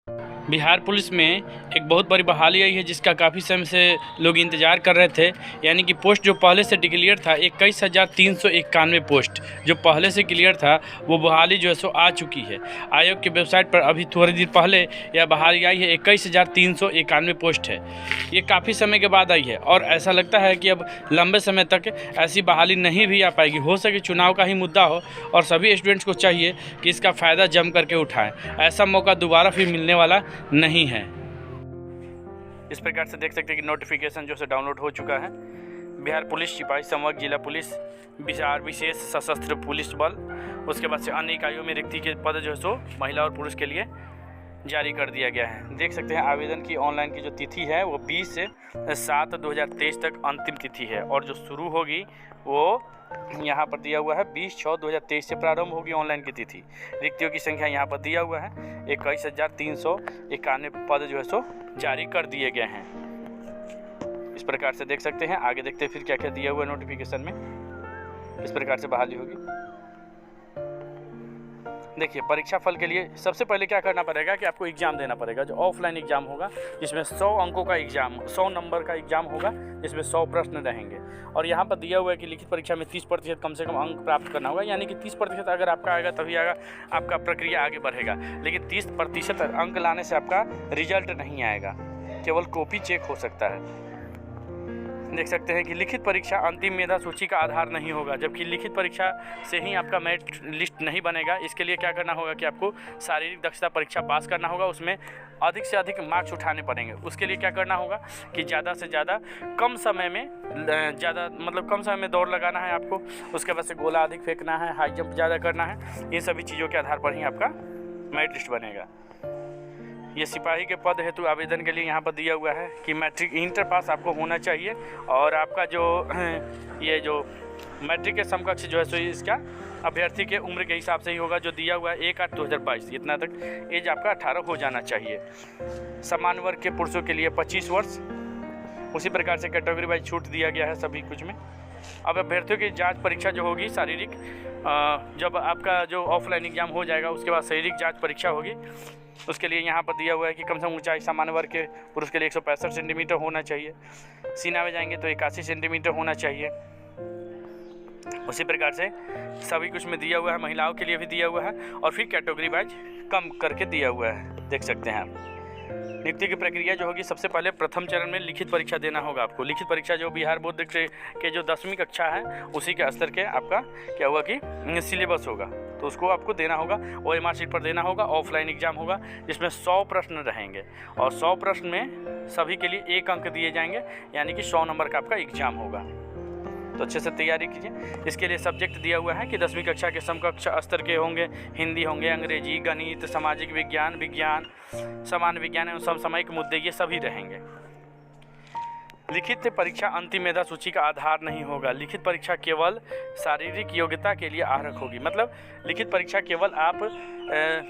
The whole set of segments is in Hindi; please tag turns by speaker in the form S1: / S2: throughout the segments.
S1: बिहार पुलिस में एक बहुत बड़ी बहाली आई है जिसका काफ़ी समय से लोग इंतज़ार कर रहे थे। यानी कि पोस्ट जो पहले से डिक्लेयर था 21,391 पोस्ट जो पहले से क्लियर था, वो बहाली जो है सो आ चुकी है। आयोग की वेबसाइट पर अभी थोड़ी देर पहले यह बहाली आई है, 21,391 पोस्ट है। ये काफ़ी समय के बाद आई है और ऐसा लगता है कि अब लंबे समय तक ऐसी बहाली नहीं भी आ पाएगी। हो सके चुनाव का ही मुद्दा हो और सभी स्टूडेंट्स को चाहिए कि इसका फ़ायदा जम करके उठाएं। ऐसा मौका दोबारा फिर मिलने वाला नहीं है। इस प्रकार से देख सकते हैं कि नोटिफिकेशन जो है डाउनलोड हो चुका है। बिहार पुलिस सिपाही संवर्ग जिला पुलिस बिहार विशेष सशस्त्र पुलिस बल, उसके बाद से अन्य इकाइयों में रिक्ति के पद जो है सो महिला और पुरुष के लिए जारी कर दिया गया है। देख सकते हैं आवेदन की ऑनलाइन की जो तिथि है वो 20/7/2023 तक अंतिम तिथि है और जो शुरू होगी वो यहाँ पर दिया हुआ है 20/6/2023 से प्रारंभ होगी ऑनलाइन की तिथि। रिक्तियों की संख्या यहाँ पर दिया हुआ है 21,391 पद जो है सो जारी कर दिए गए हैं। इस प्रकार से देख सकते हैं। आगे देखते हैं फिर क्या क्या दिया हुआ है नोटिफिकेशन में। इस प्रकार से बहाली होगी। देखिए, परीक्षा फल के लिए सबसे पहले क्या करना पड़ेगा कि आपको एग्ज़ाम देना पड़ेगा, जो ऑफलाइन एग्ज़ाम होगा जिसमें 100 अंकों का एग्ज़ाम, 100 नंबर का एग्ज़ाम होगा जिसमें 100 प्रश्न रहेंगे। और यहाँ पर दिया हुआ है कि लिखित परीक्षा में 30% कम से कम अंक प्राप्त करना होगा। यानी कि 30% अगर आपका आएगा तभी आएगा आपका प्रक्रिया आगे बढ़ेगा, लेकिन 30% अंक लाने से आपका रिजल्ट नहीं आएगा, केवल कॉपी चेक हो सकता है। देख सकते हैं कि लिखित परीक्षा अंतिम मेधा सूची का आधार नहीं होगा, जबकि लिखित परीक्षा से ही आपका मेरिट लिस्ट नहीं बनेगा। इसके लिए क्या करना होगा कि आपको शारीरिक दक्षता परीक्षा पास करना होगा, उसमें अधिक से अधिक मार्क्स उठाने पड़ेंगे। उसके लिए क्या करना होगा कि ज़्यादा से ज़्यादा कम समय में दौड़ लगाना है आपको। उसके बाद से गोला अधिक फेंकना है, हाई जंप ज़्यादा करना है। इन सभी चीज़ों के आधार पर ही आपका मेरिट लिस्ट बनेगा। ये सिपाही के पद हेतु आवेदन के लिए यहाँ पर दिया हुआ है कि मैट्रिक इंटर पास आपको होना चाहिए और आपका जो मैट्रिक के समकक्ष जो है सो इसका अभ्यर्थी के उम्र के हिसाब से ही होगा, जो दिया हुआ है 1/8/2022। इतना तक एज आपका 18 हो जाना चाहिए। समान वर्ग के पुरुषों के लिए 25 वर्ष। उसी प्रकार से कैटेगरी वाइज छूट दिया गया है सभी कुछ में। अब अभ्यर्थियों की जांच परीक्षा जो होगी शारीरिक, जब आपका जो ऑफलाइन एग्ज़ाम हो जाएगा उसके बाद शारीरिक जांच परीक्षा होगी। उसके लिए यहाँ पर दिया हुआ है कि कम से कम ऊंचाई सामान्य वर्ग के पुरुष के लिए 165 सेंटीमीटर होना चाहिए। सीना में जाएंगे तो 81 सेंटीमीटर होना चाहिए। उसी प्रकार से सभी कुछ में दिया हुआ है। महिलाओं के लिए भी दिया हुआ है और फिर कैटेगरी वाइज कम करके दिया हुआ है, देख सकते हैं आप। नियुक्ति की प्रक्रिया जो होगी, सबसे पहले प्रथम चरण में लिखित परीक्षा देना होगा आपको। लिखित परीक्षा जो बिहार बोर्ड के जो 10वीं कक्षा है उसी के स्तर के आपका क्या होगा कि सिलेबस होगा, तो उसको आपको देना होगा। OMR शीट पर देना होगा। ऑफलाइन एग्ज़ाम होगा जिसमें 100 प्रश्न रहेंगे और 100 प्रश्न में सभी के लिए 1 अंक दिए जाएंगे, यानी कि 100 नंबर का आपका एग्ज़ाम होगा। तो अच्छे से तैयारी कीजिए। इसके लिए सब्जेक्ट दिया हुआ है कि 10वीं कक्षा के समकक्ष स्तर के होंगे। हिंदी होंगे, अंग्रेजी, गणित, सामाजिक विज्ञान, सामान्य विज्ञान एवं समसामयिक मुद्दे, ये सभी रहेंगे। लिखित परीक्षा अंतिम मेधा सूची का आधार नहीं होगा। लिखित परीक्षा केवल शारीरिक योग्यता के लिए आहरक होगी। मतलब लिखित परीक्षा केवल आप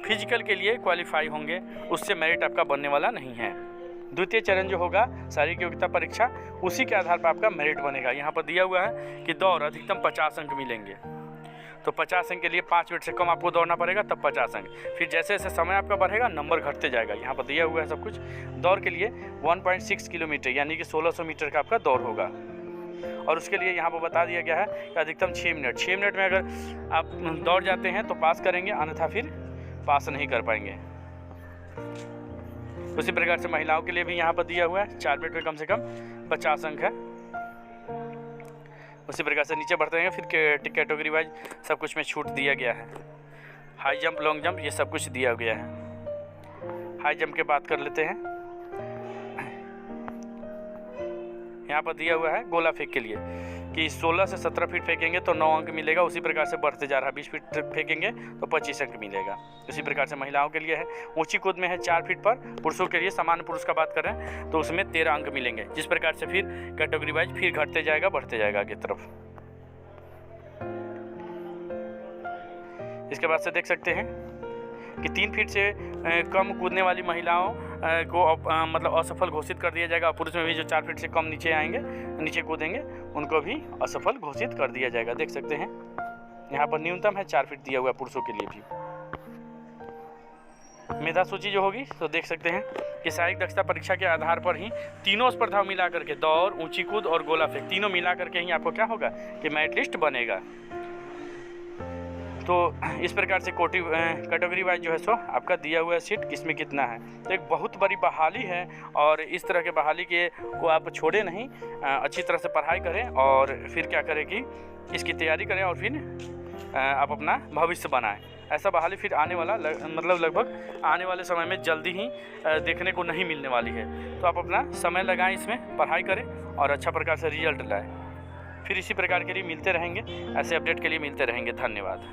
S1: फिजिकल के लिए क्वालिफाई होंगे, उससे मेरिट आपका बनने वाला नहीं है। द्वितीय चरण जो होगा शारीरिक योग्यता परीक्षा, उसी के आधार पर आपका मेरिट बनेगा। यहाँ पर दिया हुआ है कि दौड़ अधिकतम 50 अंक मिलेंगे, तो 50 अंक के लिए 5 मिनट से कम आपको दौड़ना पड़ेगा, तब 50 अंक। फिर जैसे जैसे समय आपका बढ़ेगा नंबर घटते जाएगा। यहाँ पर दिया हुआ है सब कुछ। दौड़ के लिए 1.6 किलोमीटर यानी कि 1600 मीटर का आपका दौड़ होगा और उसके लिए यहाँ पर बता दिया गया है कि अधिकतम 6 मिनट। 6 मिनट में अगर आप दौड़ जाते हैं तो पास करेंगे, अन्यथा फिर पास नहीं कर पाएंगे। उसी प्रकार से महिलाओं के लिए भी यहाँ पर दिया हुआ है 4 मिनट में कम से कम 50 अंक है। उसी प्रकार से नीचे बढ़ते हैं फिर कैटेगरी वाइज सब कुछ में छूट दिया गया है। हाई जंप, लॉन्ग जंप, ये सब कुछ दिया गया है। हाई जंप की बात कर लेते हैं। यहाँ पर दिया हुआ है गोला फेंक के लिए कि 16 से 17 फीट फेंकेंगे तो 9 अंक मिलेगा। उसी प्रकार से बढ़ते जा रहा है, 20 फीट फेंकेंगे तो 25 अंक मिलेगा। उसी प्रकार से महिलाओं के लिए है। ऊंची कूद में है 4 फीट पर। पुरुषों के लिए, सामान्य पुरुष का बात कर रहे हैं तो उसमें 13 अंक मिलेंगे। जिस प्रकार से फिर कैटेगरी वाइज फिर घटते जाएगा, बढ़ते जाएगा आगे तरफ। इसके बाद से देख सकते हैं कि 3 फीट से कम कूदने वाली महिलाओं को मतलब असफल घोषित कर दिया जाएगा। पुरुष में भी जो 4 फीट से कम नीचे कूदेंगे उनको भी असफल घोषित कर दिया जाएगा। देख सकते हैं यहाँ पर न्यूनतम है 4 फीट दिया हुआ पुरुषों के लिए भी। मेधा सूची जो होगी तो देख सकते हैं कि शारीरिक दक्षता परीक्षा के आधार पर ही तीनों स्पर्धाओं मिला करके दौड़, ऊंची कूद और गोला फेंक तीनों मिला करके ही आपको क्या होगा कि मेरिट लिस्ट बनेगा। तो इस प्रकार से कैटेगरी वाइज जो है सो आपका दिया हुआ सीट किसमें कितना है। तो एक बहुत बड़ी बहाली है और इस तरह के बहाली को आप छोड़े नहीं, अच्छी तरह से पढ़ाई करें और फिर क्या करें कि इसकी तैयारी करें और फिर आप अपना भविष्य बनाएं। ऐसा बहाली फिर आने वाला लगभग आने वाले समय में जल्दी ही देखने को नहीं मिलने वाली है। तो आप अपना समय लगाएं, इसमें पढ़ाई करें और अच्छा प्रकार से रिजल्ट लाएं। फिर इसी प्रकार के लिए मिलते रहेंगे, ऐसे अपडेट के लिए मिलते रहेंगे। धन्यवाद।